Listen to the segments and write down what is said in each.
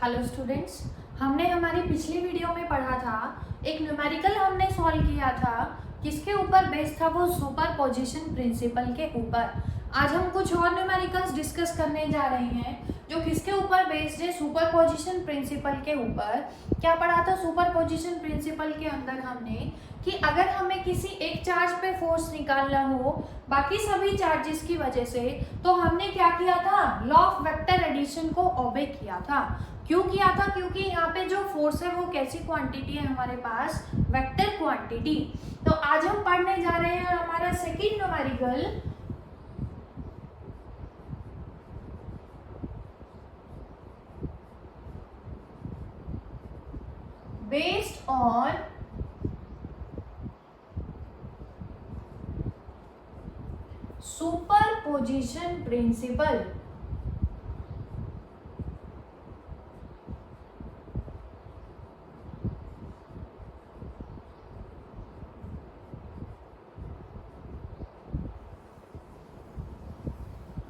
Hello students, हमने हमारी पिछली वीडियो में पढ़ा था, एक न्यूमेरिकल हमने सॉल्व किया था। किसके ऊपर बेस्ड था? वो सुपरपोजिशन प्रिंसिपल के ऊपर। आज हम कुछ और न्यूमेरिकल्स डिस्कस करने जा रहे हैं जो किसके ऊपर बेस्ड है? सुपरपोजिशन प्रिंसिपल के ऊपर। क्या पढ़ा था सुपरपोजिशन प्रिंसिपल के अंदर हमने कि अगर हमें किसी एक चार्ज पे फोर्स निकालना हो बाकी सभी चार्जेस की वजह से, तो हमने क्या किया था? लॉ ऑफ वेक्टर एडिशन को ओबे किया था। क्यों किया था? क्योंकि यहाँ पे जो फोर्स है वो कैसी क्वांटिटी है हमारे पास? Vector quantity. तो आज हम पढ़ने जा रहे हैं हमारा second numerical, based on superposition principle.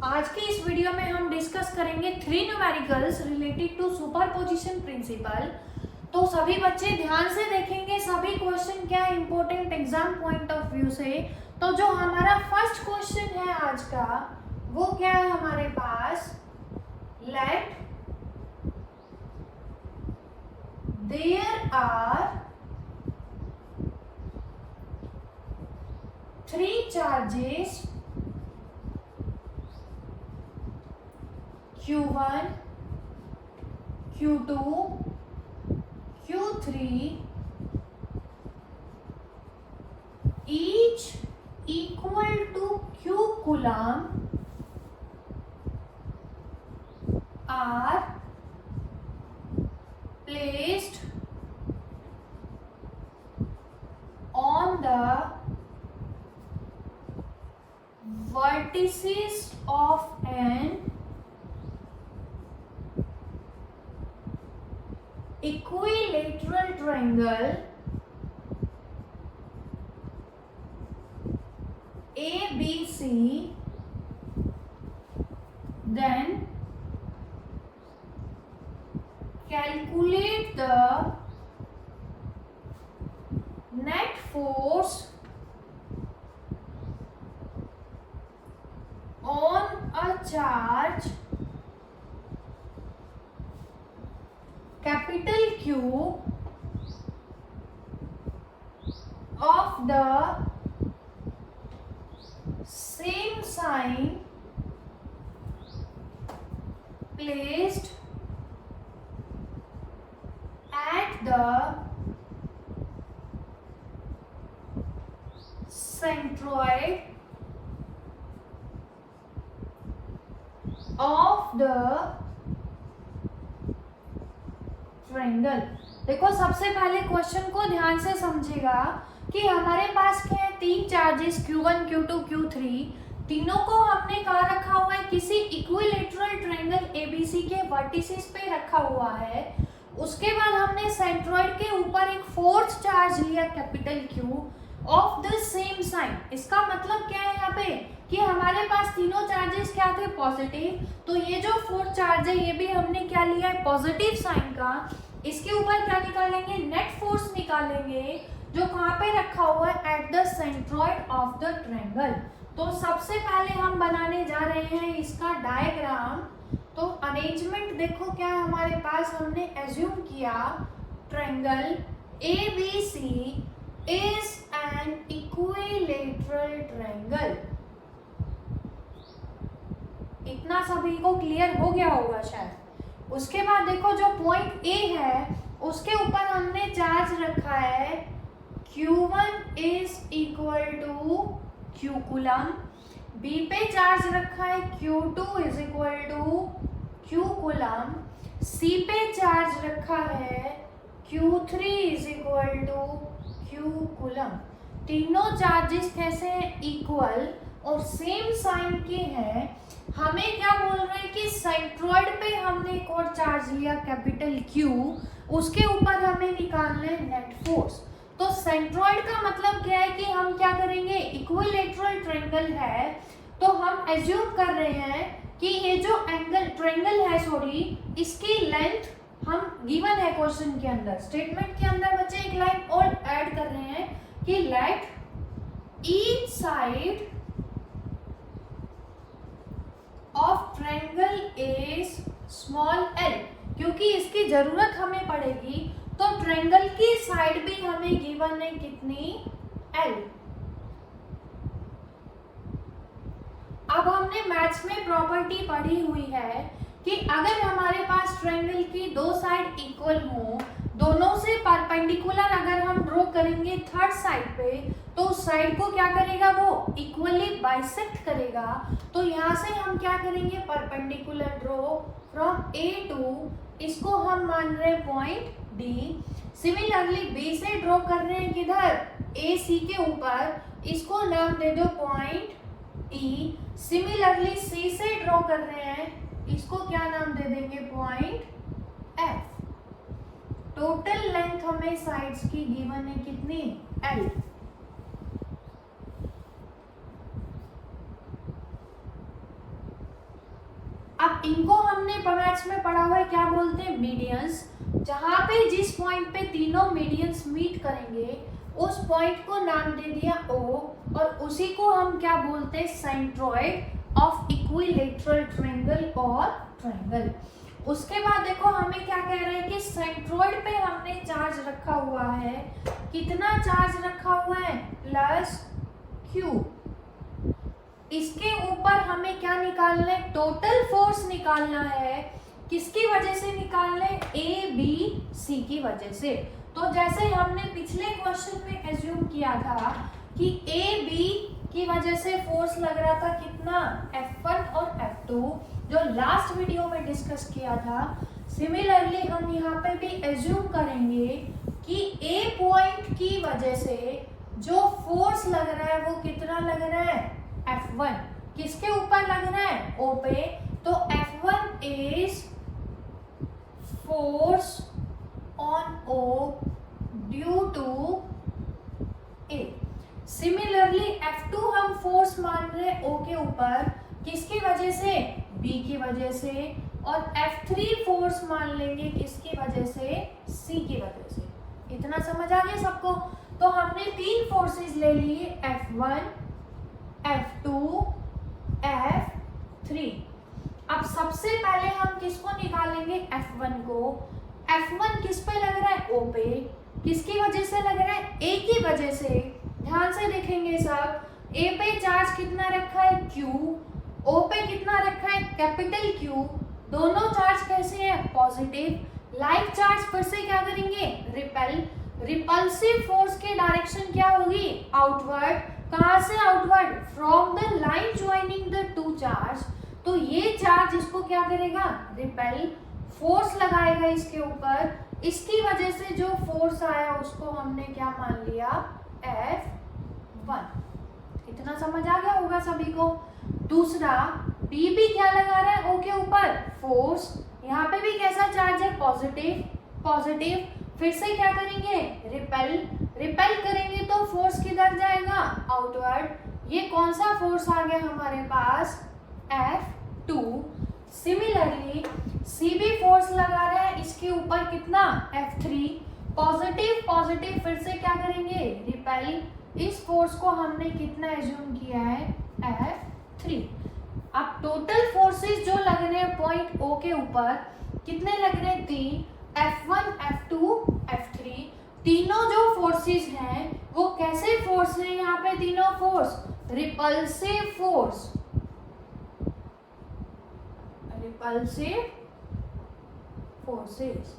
आज के इस वीडियो में हम डिस्कस करेंगे 3 numericals related to superposition principle. तो सभी बच्चे ध्यान से देखेंगे, सभी क्वेश्चन क्या important exam point of view से। तो जो हमारा फर्स्ट क्वेश्चन है आज का, वो क्या है हमारे पास? Let there are 3 charges Q1, Q2, Q3, each equal to Q coulomb are placed on the vertices of an equilateral triangle ABC, then calculate the net force on a charge capital Q of the same sign placed at the centroid of the triangle. देखो, सबसे पहले question को ध्यान से समझेगा कि हमारे पास क्या है? 3 चार्जेस Q1, Q2, Q3, तीनों को हमने कहाँ रखा हुआ है? किसी इक्विलेटरल ट्रायंगल ABC के वर्टिसेस पे रखा हुआ है। उसके बाद हमने सेंट्रॉइड के ऊपर एक फोर्थ चार्ज लिया capital Q of the same sign. इसका मतलब क्या है यहाँ पे? कि हमारे पास तीनों चार्जेस क्या थे? पॉजिटिव। तो ये जो फोर्थ चार्ज है ये भी हमने क्या लिया है? पॉजिटिव साइन का। इसके ऊपर क्या निकालेंगे? नेट फोर्स निकालेंगे, जो कहाँ पे रखा हुआ है? At the centroid of the triangle. तो सबसे पहले हम बनाने जा रहे हैं इसका डायग्राम। तो अरेंजमेंट देखो क्या है हमारे पास? हमने एज्यूम किया triangle ABC is an equilateral triangle। इतना सभी को क्लियर हो गया होगा शायद। उसके बाद देखो, जो पॉइंट A है उसके ऊपर हमने चार्ज रखा है Q1 is equal to Q coulomb. B पे चार्ज रखा है Q2 is equal to Q coulomb. C पे चार्ज रखा है Q3 is equal to Q coulomb. तीनों चार्जेस कैसे हैं? इक्वल और सेम साइन के हैं। हमें क्या बोल रहे हैं कि सेंट्रॉइड पे हमने एक और चार्ज लिया कैपिटल Q, उसके ऊपर हमें निकालना है नेट फोर्स। तो सेंट्रॉइड का मतलब क्या है कि हम क्या करेंगे? इक्विलेटरल ट्रायंगल है, तो हम एज्यूम कर रहे हैं कि ये जो एंगल ट्रायंगल है, इसकी लेंथ हम गिवन है क्वेश्चन के अंदर, स्टेटमेंट के अंदर बच्चे एक लाइन और ऐड कर रहे हैं कि let each side of triangle is small L, क्योंकि इसकी जरूरत हमें पड़ेगी, तो ट्रायंगल की साइड भी हमें गिवन है कितनी, एल। अब हमने मैथ्स में प्रॉपर्टी पढ़ी हुई है कि अगर हमारे पास ट्रायंगल की दो साइड इक्वल हो, दोनों से परपेंडिकुलर अगर हम ड्रॉ करेंगे थर्ड साइड पे, तो उस साइड को क्या करेगा, वो इक्वली बाइसेक्ट करेगा। तो यहाँ से हम क्या करेंगे, perpendicular draw from A to, इसको हम मान रहे हैं पॉइंट डी। सिमिलरली बी से ड्रॉ कर रहे हैं किधर, ए सी के ऊपर, इसको नाम दे दो पॉइंट ई। सिमिलरली सी से ड्रॉ कर रहे हैं, इसको क्या नाम दे देंगे, पॉइंट एफ। टोटल लेंथ हमें साइड्स की गिवन है कितनी, एल। अब इनको हमने मैथ्स में पढ़ा हुआ है, क्या बोलते हैं, मीडियंस। जहां पे जिस पॉइंट पे तीनों मीडियंस मीट करेंगे, उस पॉइंट को नाम दे दिया ओ, और उसी को हम क्या बोलते हैं, सेंट्रोइड ऑफ इक्विलैटरल ट्रायंगल और ट्रायंगल। उसके बाद देखो हमें क्या कह रहे हैं कि सेंट्रोइड पे हमने चार्ज रखा हुआ है, कितना चार्ज रखा हुआ है, प्लस क्यू। इसके ऊपर हमें क्या निकालना है, टोटल फोर्स निकालना है। किसकी वजह से निकालना है, ए बी सी की वजह से। तो जैसे हमने पिछले क्वेश्चन में एज्यूम किया था कि ए बी की वजह से फोर्स लग रहा था कितना, F1 और F2, जो लास्ट वीडियो में डिस्कस किया था। सिमिलरली हम यहाँ पे भी एज्यूम करेंगे कि ए पॉइंट की वजह से जो फोर्स लग रहा है वो कितना लग रहा है, F1। किसके ऊपर लग रहा है, O पे। तो F1 is force on O due to A। Similarly F2 हम फोर्स मान रहे हैं O के ऊपर, किसकी वजह से, B की वजह से। और F3 फोर्स मान लेंगे किसकी वजह से, C की वजह से। इतना समझ आ गया सबको। तो हमने तीन फोर्सेस ले लिए, F1, F2, F3। अब सबसे पहले हम किसको निकालेंगे, F1 को। F1 किस पे लग रहा है, O पे। किसकी वजह से लग रहा है, A की वजह से। ध्यान से देखेंगे सब, A पे चार्ज कितना रखा है, Q, O पे कितना रखा है, कैपिटल Q। दोनों चार्ज कैसे हैं, पॉजिटिव। लाइक चार्ज फिर से क्या करेंगे, रिपेल। रिपल्सिव फोर्स की डायरेक्शन क्या होगी, आउटवर्ड। कहां से outward, from the line joining the two charge. तो ये चार्ज इसको क्या करेगा, रिपेल, फोर्स लगाएगा इसके ऊपर। इसकी वजह से जो फोर्स आया उसको हमने क्या मान लिया, F1। इतना समझ आ गया होगा सभी को। दूसरा B भी क्या लगा रहा है, O के ऊपर, फोर्स। यहाँ पे भी कैसा चार्ज है, पॉजिटिव। पॉजिटिव फिर से क्या करेंगे, रिपेल। रिपेल करेंगे तो फोर्स किधर जाएगा, आउटवर्ड। ये कौन सा फोर्स आ गया हमारे पास, F2। सिमिलरली C भी फोर्स लगा रहा है इसके ऊपर, कितना, F3। पॉजिटिव पॉजिटिव फिर से क्या करेंगे, रिपेल। इस फोर्स को हमने कितना एज्यूम किया है, F3। अब टोटल फोर्सेस जो लग रहे हैं पॉइंट O के ऊपर, कितने लग रहे हैं, 3, F1, F2, F3। तीनों जो फोर्सेस हैं वो कैसे फोर्स हैं, यहाँ पे तीनों force, repulsive force. Repulsive forces.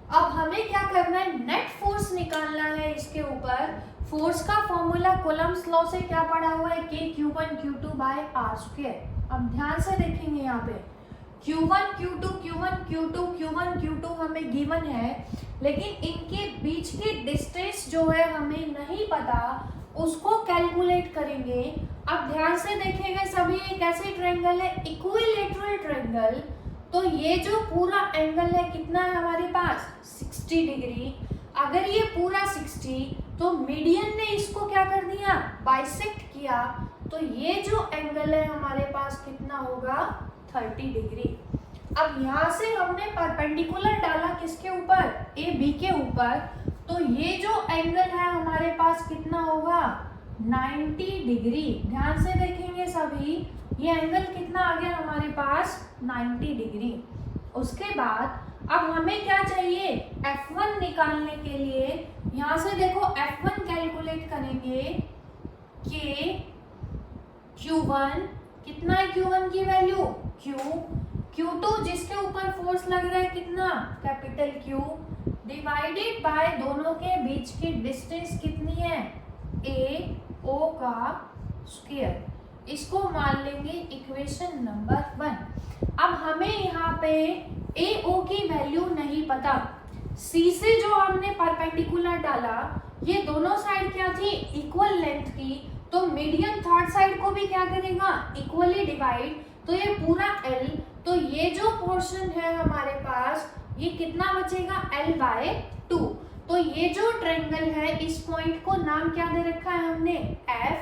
अब हमें क्या करना है, नेट फोर्स निकालना है इसके ऊपर। फोर्स का फॉर्मूला कूलम्ब्स लॉ से क्या पढ़ा हुआ है, K Q1 Q2 bye R²। अब ध्यान से देखेंगे यहाँ पे Q1 Q2 Q1 Q2 Q1 Q2 हमें गिवन है, लेकिन इनके बीच की डिस्टेंस जो है हमें नहीं पता, उसको कैलकुलेट करेंगे। अब ध्यान से देखेंगे सभी, ये कैसे ट्रायंगल है, इक्विलैटरल ट्रायंगल। तो ये जो पूरा एंगल है कितना है हमारे पास, 60 डिग्री। अगर ये पूरा 60, तो मीडियन ने इसको क्या कर दिया, बाइसेक्ट किया। तो ये जो एंगल है हमारे पास कितना होगा, 30 डिग्री। अब यहाँ से हमने परपेंडिकुलर डाला किसके ऊपर, ए बी के ऊपर, तो ये जो एंगल है हमारे पास कितना होगा 90 डिग्री। ध्यान से देखेंगे सभी, ये एंगल कितना आ गया हमारे पास 90 डिग्री। उसके बाद अब हमें क्या चाहिए, F1 निकालने के लिए यहाँ से देखो F1 कैलकुलेट करेंगे कि Q1 कितना है, Q1 की वैल्यू Q2 जिसके ऊपर फोर्स लग रहा है कितना कैपिटल Q, डिवाइडेड बाय दोनों के बीच की डिस्टेंस कितनी है AO का स्क्वायर। इसको मान लेंगे इक्वेशन नंबर 1। अब हमें यहाँ पे AO की वैल्यू नहीं पता, C से जो हमने परपेंडिकुलर डाला ये दोनों साइड क्या थी इक्वल लेंथ की, तो मीडियन थर्ड साइड को भी क्या करेगा इक्वली डिवाइड, तो ये पूरा L, तो ये जो पोर्शन है हमारे पास ये कितना बचेगा L/2। तो ये जो ट्रायंगल है इस पॉइंट को नाम क्या दे रखा है हमने F।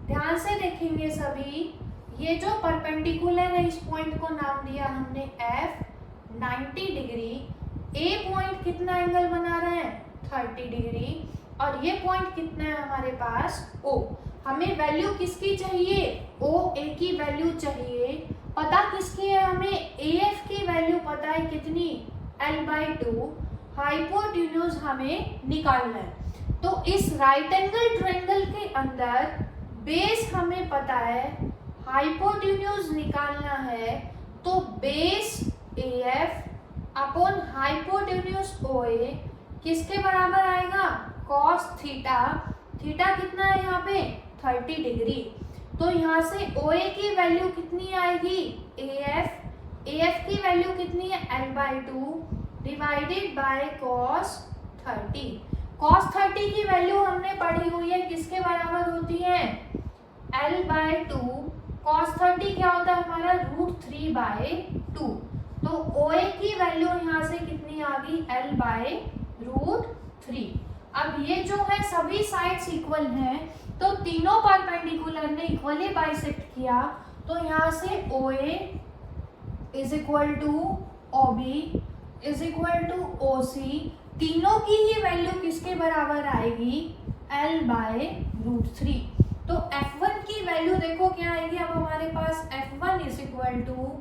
ध्यान से देखेंगे सभी, ये जो परपेंडिकुलर है इस पॉइंट को नाम दिया हमने F 90 डिग्री। ए पॉइंट कितना एंगल बना रहा है 30 डिग्री, और ये पॉइंट कितना है हमारे पास O। हमें वैल्यू किसकी चाहिए OA की वैल्यू चाहिए, पता किसकी है हमें AF की वैल्यू पता है कितनी L/2, हाइपोटेन्यूज हमें निकालना है। तो इस राइट एंगल ट्रायंगल के अंदर बेस हमें पता है, हाइपोटेन्यूज निकालना है, तो base AF upon hypotenuse OA किसके बराबर आएगा cos थीटा। थीटा कितना है यहाँ पे 30 डिग्री, तो यहाँ से OA की वैल्यू कितनी आएगी AF की वैल्यू कितनी है L/2 divided by cos 30। cos 30 की वैल्यू हमने पढ़ी हुई है किसके बराबर होती है L/2। cos 30 क्या होता है हमारा √3/2, तो OA की वैल्यू यहाँ से कितनी आ गई L/√3। अब ये जो है सभी साइड्स इक्वल हैं, तो तीनों परपेंडिकुलर ने इक्वली बाइसेक्ट किया, तो यहाँ से OA is equal to OB is equal to OC, तीनों की ही वैल्यू किसके बराबर आएगी L/√3। तो F1 की वैल्यू देखो क्या आएगी, अब हमारे पास F1 is equal to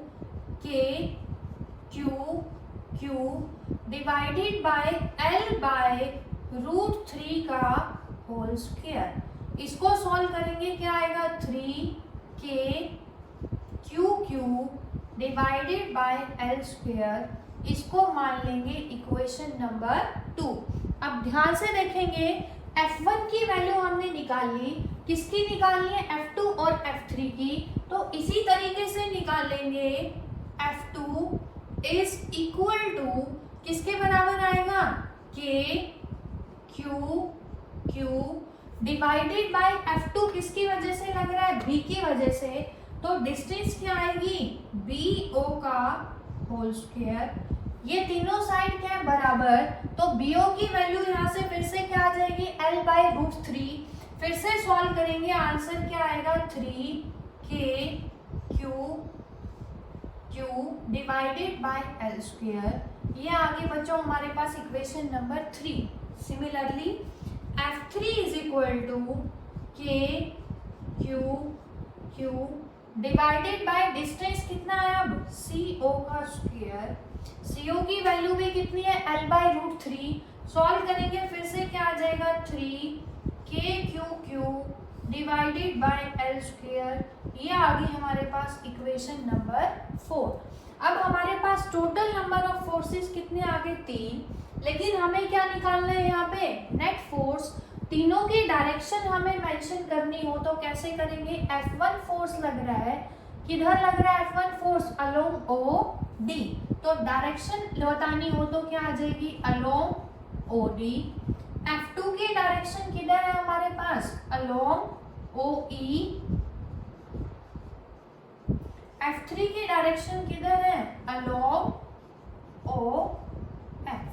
Q divided by L/√3 का होल स्क्वायर। इसको सॉल्व करेंगे क्या आएगा 3KQQ divided by L square, इसको मान लेंगे इक्वेशन नंबर 2। अब ध्यान से देखेंगे F1 की वैल्यू हमने निकाली, किसकी निकालनी है F2 और F3 की, तो इसी तरीके से निकाल लेंगे F2 इज इक्वल टू किसके बराबर आएगा KQQ डिवाइडेड बाय F2 किसकी वजह से लग रहा है B की वजह से, तो डिस्टेंस क्या आएगी BO का होल स्क्वायर। ये तीनों साइड क्या है बराबर, तो BO की वैल्यू यहाँ से फिर से क्या आ जाएगी L/√3। फिर से सॉल्व करेंगे, आंसर क्या आएगा 3KQQ divided by L square. ये आगे बच्चों हमारे पास equation number 3। Similarly F3 is equal to KQQ divided by distance कितना है अब CO का स्क्वायर। CO की वैल्यू भी कितनी है L/√3। सॉल्व करेंगे फिर से क्या आ जाएगा 3KQQ divided by L square. ये आ गई हमारे पास इक्वेशन नंबर 4। अब हमारे पास टोटल नंबर ऑफ फोर्सेस कितने आ गए 3, लेकिन हमें क्या निकालना है यहाँ पे नेट फोर्स। तीनों की डायरेक्शन हमें मेंशन करनी हो तो कैसे करेंगे, F1 फोर्स लग रहा है, किधर लग रहा है F1 फोर्स अलोंग OD, तो डायरेक्शन बतानी हो तो क्या आ जाएगी अलोंग OD। F2 की डायरेक्शन किधर है हमारे पास अलोंग OE। F3 की डायरेक्शन किधर है अलोंग OF।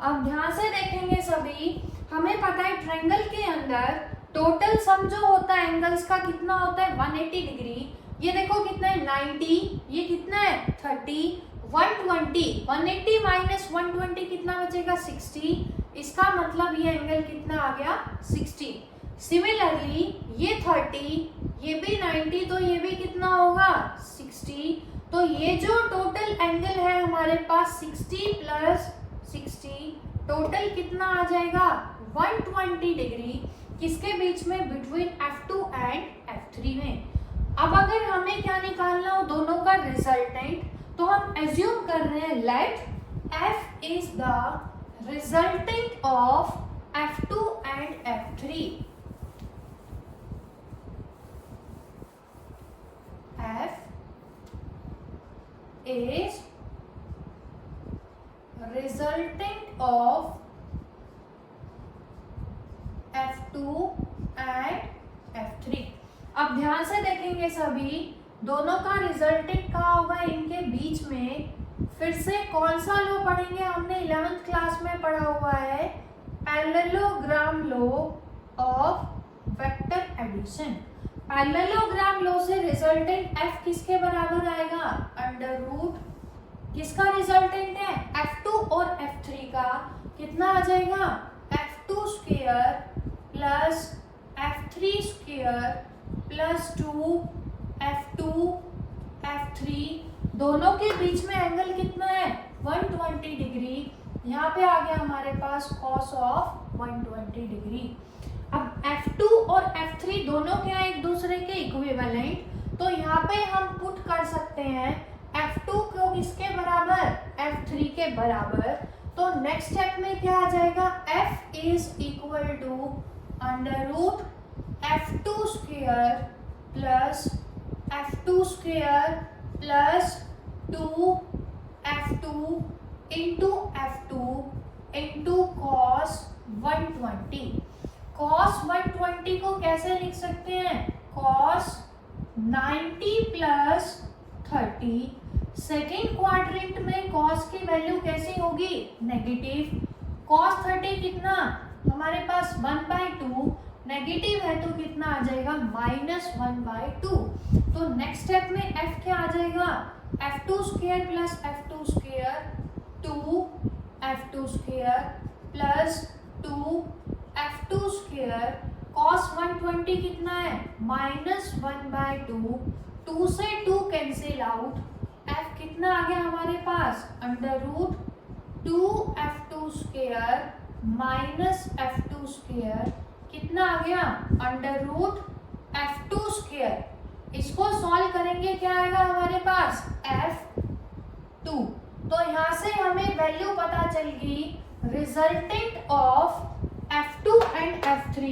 अब ध्यान से देखेंगे सभी, हमें पता है ट्रायंगल के अंदर टोटल सम जो होता है एंगल्स का कितना होता है 180 डिग्री। ये देखो कितना है 90, ये कितना है 30, 120, 180 माइनस 120 कितना बचेगा 60। इसका मतलब ये एंगल कितना आ गया 60। सिमिलरली ये 30, ये भी 90, तो ये भी कितना होगा 60। तो ये जो टोटल एंगल है हमारे पास 60 प्लस 60 टोटल कितना आ जाएगा 120 डिग्री। किसके बीच में, बिटवीन F2 एंड F3 में। अब अगर हमें क्या निकालना हो दोनों का रिजल्टेंट, तो हम एज्यूम कर रहे हैं let F is the resultant of F2 and F3। F is resultant of F2 and F3। अब ध्यान से देखेंगे सभी, दोनों का रिजल्टेंट कहाँ होगा इनके बीच में। फिर से कौन सा लॉ पढ़ेंगे, हमने 11th क्लास में पढ़ा हुआ है parallelogram law of vector addition. Parallelogram law से रिजल्टेंट F किसके बराबर आएगा, अंडर रूट किसका रिजल्टेंट है F2 और F3 का, कितना आ जाएगा F2 square plus F3 square plus 2 F2 F3। दोनों के बीच में एंगल कितना है 120 डिग्री। यहाँ पे आ गया हमारे पास cos ऑफ 120 डिग्री। अब F2 और F3 दोनों क्या है एक दूसरे के इक्विवेलेंट, तो यहाँ पे हम पुट कर सकते हैं F2 को किसके बराबर F3 के बराबर। तो नेक्स्ट स्टेप में क्या आ जाएगा, F is equal to under root F2 square plus F2 square plus 2 F2 into F2 into cos 120। cos 120 को कैसे लिख सकते हैं, cos 90 प्लस 30। सेकेंड क्वाड्रेंट में cos की वैल्यू कैसी होगी नेगेटिव। cos 30 कितना हमारे पास 1/2, नेगेटिव है तो कितना आ जाएगा -1/2। तो नेक्स्ट स्टेप में f क्या आ जाएगा F2 square plus F2 square 2 F2 square plus 2 F2 square cos 120 कितना है -1/2। 2 से 2 कैंसिल आउट, f कितना आ गया हमारे पास under root 2 F2 square minus F2 square कितना आ गया अंडर रूट F2 स्क्वायर। इसको सॉल्व करेंगे क्या आएगा हमारे पास F2। तो यहाँ से हमें वैल्यू पता चल गई resultant of F2 and F3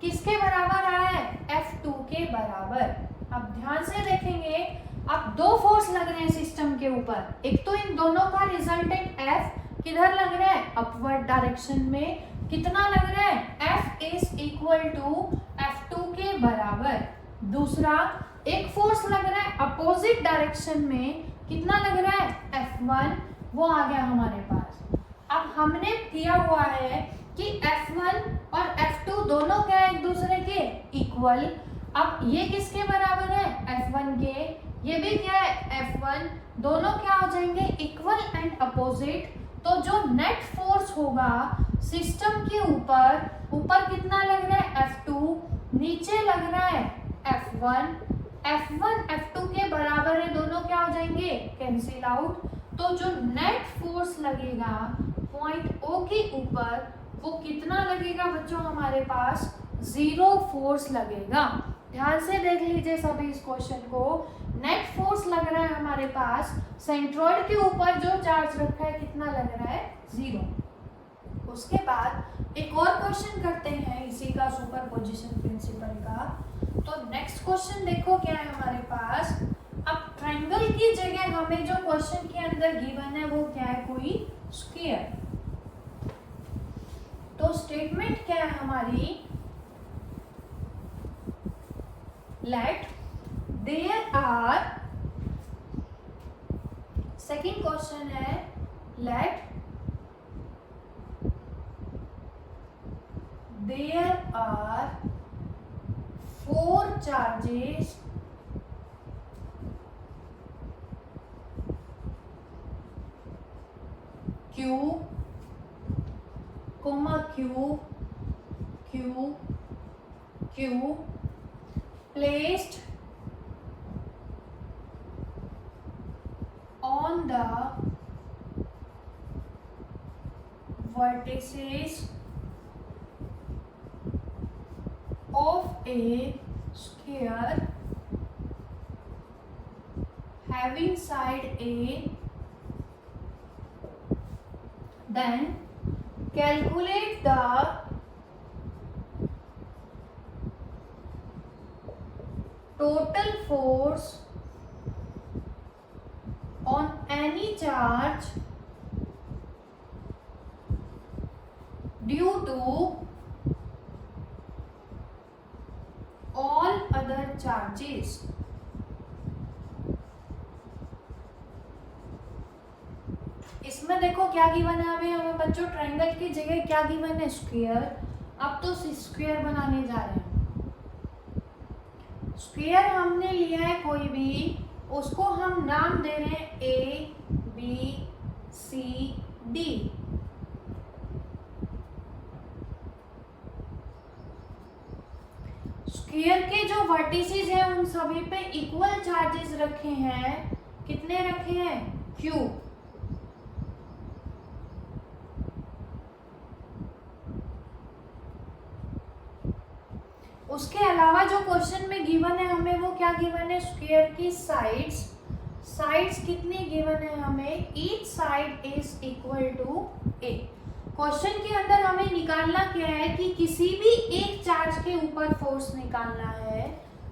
किसके बराबर आया है F2 के बराबर। अब ध्यान से देखेंगे, अब दो फोर्स लग रहे हैं सिस्टम के ऊपर, एक तो इन दोनों का रिजल्टेंट F किधर लग रहा है अपवर्ड डायरेक्शन में, कितना लग रहा है F is equal to F2 के बराबर। दूसरा एक फोर्स लग रहा है अपोजिट डायरेक्शन में, कितना लग रहा है F1, वो आ गया हमारे पास। अब हमने किया हुआ है कि F1 और F2 दोनों क्या है एक दूसरे के इक्वल। अब ये किसके बराबर है F1 के, ये भी क्या है F1, दोनों क्या हो जाएंगे इक्वल एंड अपोजिट। तो जो नेट फोर्स होगा सिस्टम के ऊपर कितना लग रहा है F2, नीचे लग रहा है F1। F1 F2 के बराबर है, दोनों क्या हो जाएंगे कैंसिल आउट। तो जो नेट फोर्स लगेगा पॉइंट O के ऊपर वो कितना लगेगा बच्चों हमारे पास 0 फोर्स लगेगा। ध्यान से देख लीजिए सभी इस क्वेश्चन को, नेट फोर्स लग रहा है हमारे पास सेंट्रॉइड के ऊपर जो चार्ज रखा है कितना लग रहा है 0। उसके बाद एक और क्वेश्चन करते हैं इसी का सुपरपोजिशन प्रिंसिपल का। तो नेक्स्ट क्वेश्चन देखो क्या है हमारे पास। अब ट्रायंगल की जगह हमें जो क्वेश्चन के अंदर गिवन है वो क्या है कोई स्क्वायर। तो स्टेटमेंट क्या है हमारी, let there are, second question है let there are 4 charges Q, comma Q, Q, Q, placed on the vertices of a sphere having side A, then calculate the total force on any charge due to all other charges. इसमें देखो क्या given है हमें बच्चों, triangle की जगह क्या given है, स्क्वायर। अब तो स्क्वायर बनाने जा रहे हैं। स्क्वायर हमने लिया है कोई भी, उसको हम नाम दे रहे हैं A B C D. Square के जो वर्टिसेस हैं उन सभी पे इक्वल चार्जेस रखे हैं। कितने रखे हैं, क्यू। उसके अलावा जो क्वेश्चन में गिवन है हमें, वो क्या गिवन है, स्क्वायर की साइड्स कितनी गिवन है हमें, each side is equal to A. Question के अंदर हमें निकालना क्या है कि किसी भी एक चार्ज के ऊपर फोर्स निकालना है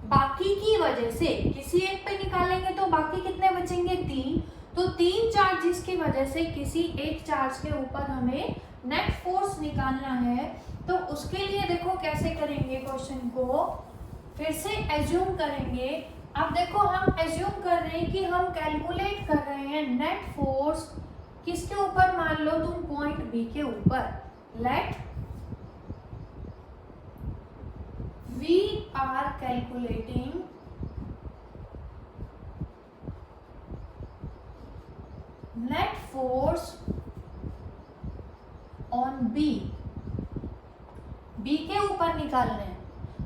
बाकी की वजह से। किसी एक पे निकालेंगे तो बाकी कितने बचेंगे, 3। तो 3 चार्जेस की वजह से किसी एक चार्ज के ऊपर हमें नेट फोर्स निकालना है। तो उसके लिए देखो कैसे करेंगे, क्वेश्चन को फिर से एज्यूम करेंगे। अब देखो हम एज्यूम कर रहे हैं कि हम कैलकुलेट कर रहे हैं नेट फोर्स किसके ऊपर, मान लो तुम पॉइंट बी के ऊपर। Let we are calculating net force on B. B के ऊपर निकाल रहे हैं।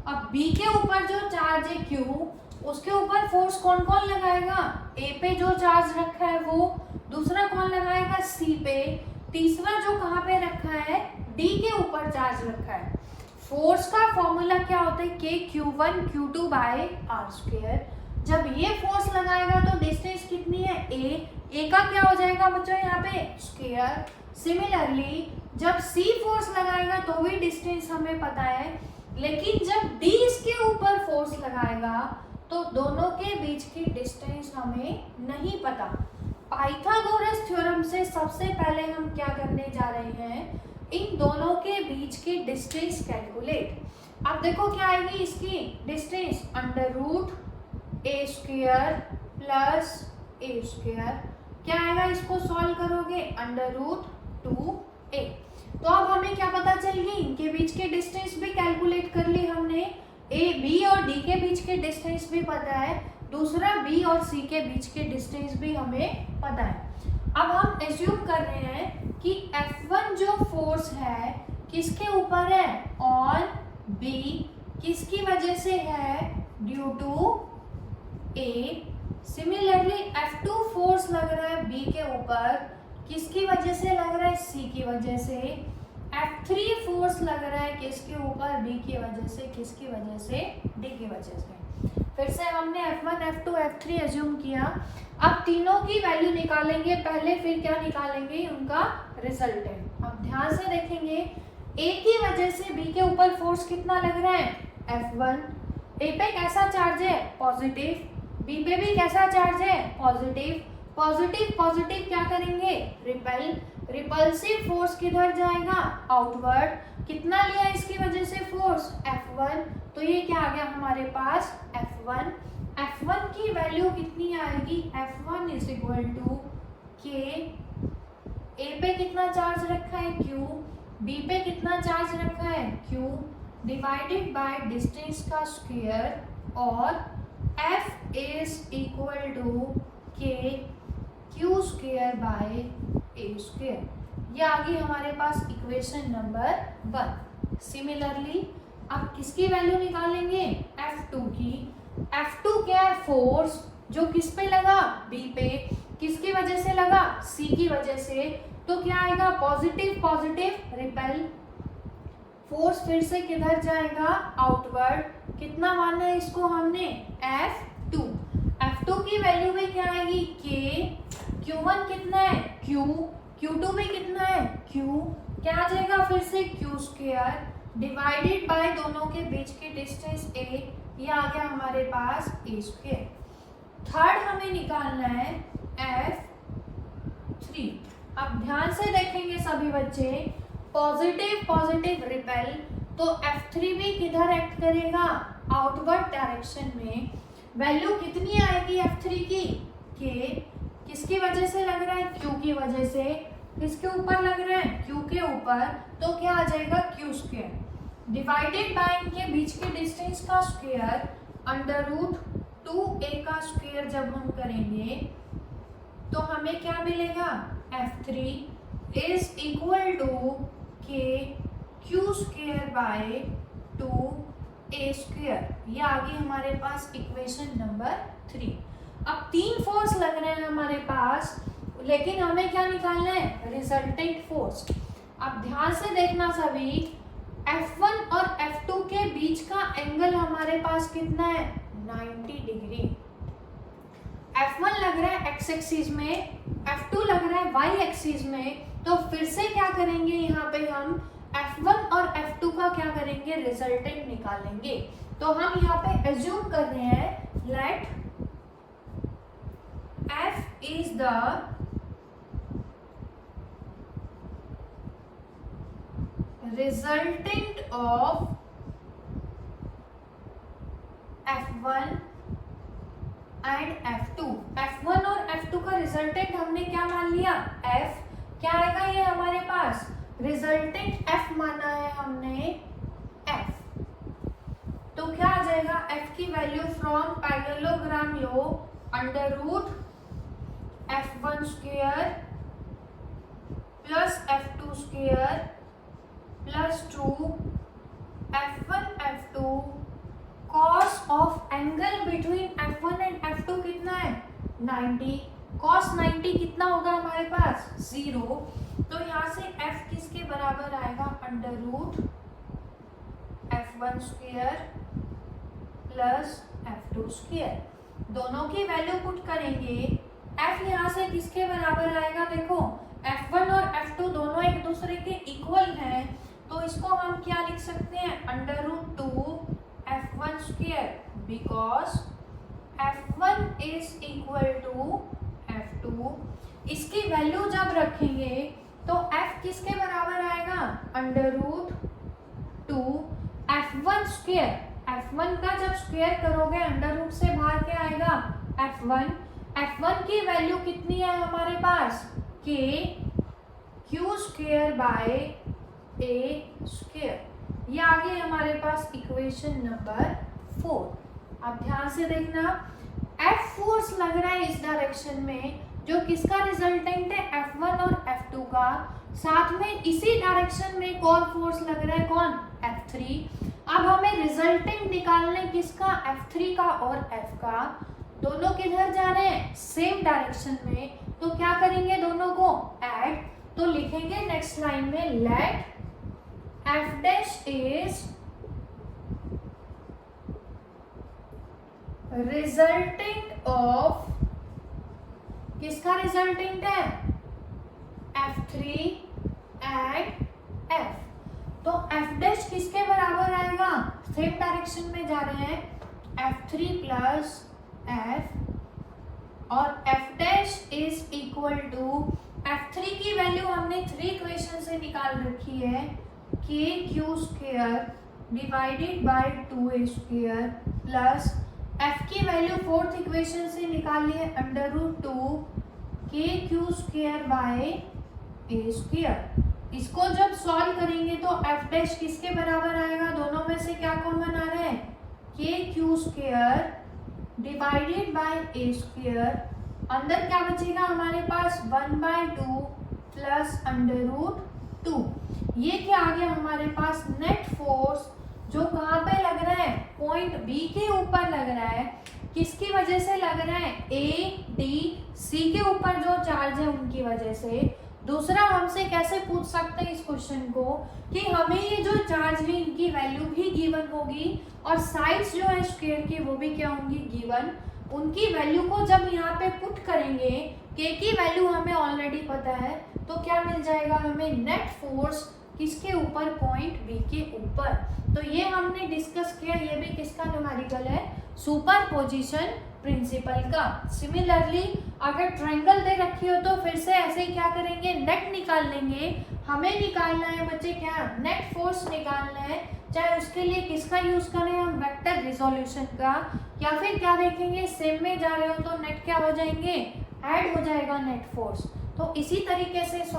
अब बी के ऊपर जो चार्ज है क्यू, उसके ऊपर फोर्स कौन कौन लगाएगा, ए पे जो चार्ज रखा है वो, दूसरा कौन लगाएगा सी पे, तीसरा जो कहाँ पे रखा है डी के ऊपर चार्ज रखा है। फोर्स का फॉर्मूला क्या होता है, के Q1 Q2 bye are square. जब ये फोर्स लगाएगा तो डिस्टेंस कितनी है, ए का क्या हो जाएगा बच्चों यहाँ पे स्क्वायर। सिमिलरली जब सी फोर्स लगाएगा तो भी डिस्टेंस हमें पता है, लेकिन जब डी इसके ऊपर फोर्स लगाएगा तो दोनों के बीच की डिस्टेंस हमें नहीं पता। पाइथागोरस थ्योरम से सबसे पहले हम क्या करने जा रहे हैं, इन दोनों के बीच की डिस्टेंस कैलकुलेट। अब देखो क्या आएगी इसकी डिस्टेंस, अंडर रूट ए स्क्वायर प्लस ए स्क्वायर। क्या आएगा, इसको सॉल्व करोगे अंडर रूट 2a। तो अब हमें क्या पता चल गई, इनके बीच के डिस्टेंस भी कैलकुलेट कर ली हमने। ए बी और डी के बीच के डिस्टेंस भी पता है, दूसरा बी और सी के बीच के डिस्टेंस भी हमें पता है। अब हम एज्यूम कर रहे हैं कि F1 जो फोर्स है किसके ऊपर है, ऑन बी। किसकी वजह से है, due to A. Similarly F2 force लग रहा है बी के ऊपर, किसकी वजह से लग रहा है, सी की वजह से। F3 फोर्स लग रहा है किसके ऊपर, बी की वजह से, किसकी वजह से, डी की वजह से। फिर से हमने F1 F2 F3 एज्यूम किया। अब तीनों की वैल्यू निकालेंगे पहले, फिर क्या निकालेंगे, उनका रिजल्टेंट। अब ध्यान से देखेंगे, ए की वजह से बी के ऊपर फोर्स कितना लग रहा है, F1। ए पे कैसा चार्ज है, पॉजिटिव। बी पे भी कैसा चार्ज है, पॉजिटिव। पॉजिटिव पॉजिटिव क्या करेंगे, रिपेल। रिपल्सिव फोर्स किधर जाएगा, आउटवर्ड। कितना लिया इसकी वजह से फोर्स, F1। तो ये क्या आ गया हमारे पास, F1। F1 की वैल्यू कितनी आएगी, F1 इज इक्वल टू के। ए पे कितना चार्ज रखा है, Q। बी पे कितना चार्ज रखा है, Q, डिवाइडेड बाय डिस्टेंस का स्क्वायर, और F इज इक्वल टू के Q स्क्वायर बाय ए स्क्वायर। ये आ गई हमारे पास इक्वेशन नंबर 1। सिमिलरली अब किसकी वैल्यू निकालेंगे, F2 की। F2 क्या है, फोर्स जो किस पे लगा, B पे। किसकी वजह से लगा, C की वजह से। तो क्या आएगा, पॉजिटिव पॉजिटिव रिपेल। फोर्स फिर से किधर जाएगा, आउटवर्ड। कितना माना है इसको हमने, F2। F2 की वैल्यू में क्या आएगी, K। Q1 कितना है, Q। Q2 भी कितना है, Q। क्या आ जाएगा फिर से, Q स्क्वायर डिवाइडेड बाय दोनों के बीच की डिस्टेंस A। ये आ गया हमारे पास A स्क्वायर। थर्ड हमें निकालना है F3। अब ध्यान से देखेंगे सभी बच्चे, पॉजिटिव पॉजिटिव रिपेल, तो F3 भी किधर एक्ट करेगा, आउटवर्ड डायरेक्शन में। वैल्यू कितनी आएगी F3 की, K। किसकी वजह से लग रहा है, Q की वजह से। किसके ऊपर लग रहा है, Q के ऊपर। तो क्या आ जाएगा, Q स्क्वायर डिवाइडेड बाय इनके बीच के डिस्टेंस का स्क्वायर अंडर रूट 2a का स्क्वायर जब हम करेंगे तो हमें क्या मिलेगा, F3 is equal to K Q square by 2a square. ये आ गई हमारे पास इक्वेशन नंबर 3। अब 3 फोर्स लग रहे हैं हमारे पास, लेकिन हमें क्या निकालना है, रिजल्टेंट फोर्स। अब ध्यान से देखना सभी, F1 और F2 के बीच का एंगल हमारे पास कितना है, 90 डिग्री। F1 लग रहा है x एक्सिस में, F2 लग रहा है y एक्सिस में। तो फिर से क्या करेंगे, यहाँ पे हम F1 और F2 का क्या करेंगे, रिजल्टेंट निकालेंगे। तो हम यहाँ पे एज्यूम कर रहे हैं, let F is the resultant of F1 and F2। F1 और F2 का रिजल्टेंट हमने क्या मान लिया, F। क्या आएगा ये हमारे पास, रिजल्टेंट F माना है हमने, F। तो क्या आ जाएगा, F की value from parallelogram law, under root F1 square plus F2 square plus 2 F1 F2 cos of angle between F1 and F2 कितना है, 90। cos 90 कितना होगा हमारे पास, 0। तो यहाँ से F किसके बराबर आएगा, under root F1 square plus F2 square. दोनों की वैल्यू पुट करेंगे, F यहाँ से किसके बराबर आएगा, देखो F1 और F2 दोनों एक दूसरे के इक्वल हैं। तो इसको हम क्या लिख सकते हैं, under root 2 F1 square, because F1 is equal to F2। इसकी वैल्यू जब रखेंगे तो F किसके बराबर आएगा, under root 2 F1 square. F1 का जब स्क्वायर करोगे अंडर रूट से बाहर क्या आएगा, F1। F1 की वैल्यू कितनी है हमारे पास, K Q square by A square. ये आ गई हमारे पास इक्वेशन नंबर 4। अब ध्यान से देखना, F फोर्स लग रहा है इस डायरेक्शन में, जो किसका रिजल्टेंट है, F1 और F2 का। साथ में इसी डायरेक्शन में कौन फोर्स लग रहा है, कौन, F3। अब हमें रिजल्टेंट निकालना है किसका, F3 का और F का। दोनों किधर जा रहे हैं, सेम डायरेक्शन में। तो क्या करेंगे, दोनों को ऐड। तो लिखेंगे नेक्स्ट लाइन में, let F dash is resultant of, किसका रिजल्टेंट है, F3 एंड F। तो F dash किसके बराबर आएगा, सेम डायरेक्शन में जा रहे हैं, F3 प्लस F। और F dash is equal to, F3 की वैल्यू हमने 3 इक्वेशन से निकाल रखी है, K Q square divided by 2a square plus F की वैल्यू 4th इक्वेशन से निकाली है, under root 2 K Q square by a square. इसको जब सॉल्व करेंगे तो F डैश किसके बराबर आएगा, दोनों में से क्या कॉमन आ रहा है, K Q square divided bye a square. अंदर क्या बचेगा हमारे पास, 1/2 प्लस अंडर रूट 2। ये क्या आ गया हमारे पास, नेट फोर्स जो कहाँ पे लग रहा है, पॉइंट बी के ऊपर लग रहा है। किसकी वजह से लग रहा है, ए डी सी के ऊपर जो चार्ज है उनकी वजह से। दूसरा हमसे कैसे पूछ सकते हैं इस क्वेश्चन को कि हमें ये जो चार्ज है इनकी वैल्यू भी गिवन होगी और साइड्स जो है स्क्वायर की वो भी क्या होंगी, गिवन। उनकी वैल्यू को जब यहाँ पे पुट करेंगे, के की वैल्यू हमें ऑलरेडी पता है, तो क्या मिल जाएगा हमें, नेट फोर्स किसके ऊपर, पॉइंट बी के ऊपर। तो ये हमने डिस्कस किया, ये भी किसका न्यूमेरिकल है, सुपरपोजिशन प्रिंसिपल का। सिमिलरली अगर ट्रायंगल दे रखी हो तो फिर से ऐसे ही क्या करेंगे, नेट निकाल लेंगे। हमें निकालना है बच्चे क्या, नेट फोर्स निकालना है, चाहे उसके लिए किसका यूज करें हम, वेक्टर रिजोल्यूशन का, या फिर क्या देखेंगे, सेम में जा रहे हो तो नेट क्या हो जाएंगे, ऐड हो जाएगा नेट फोर्स। तो इसी तरीके से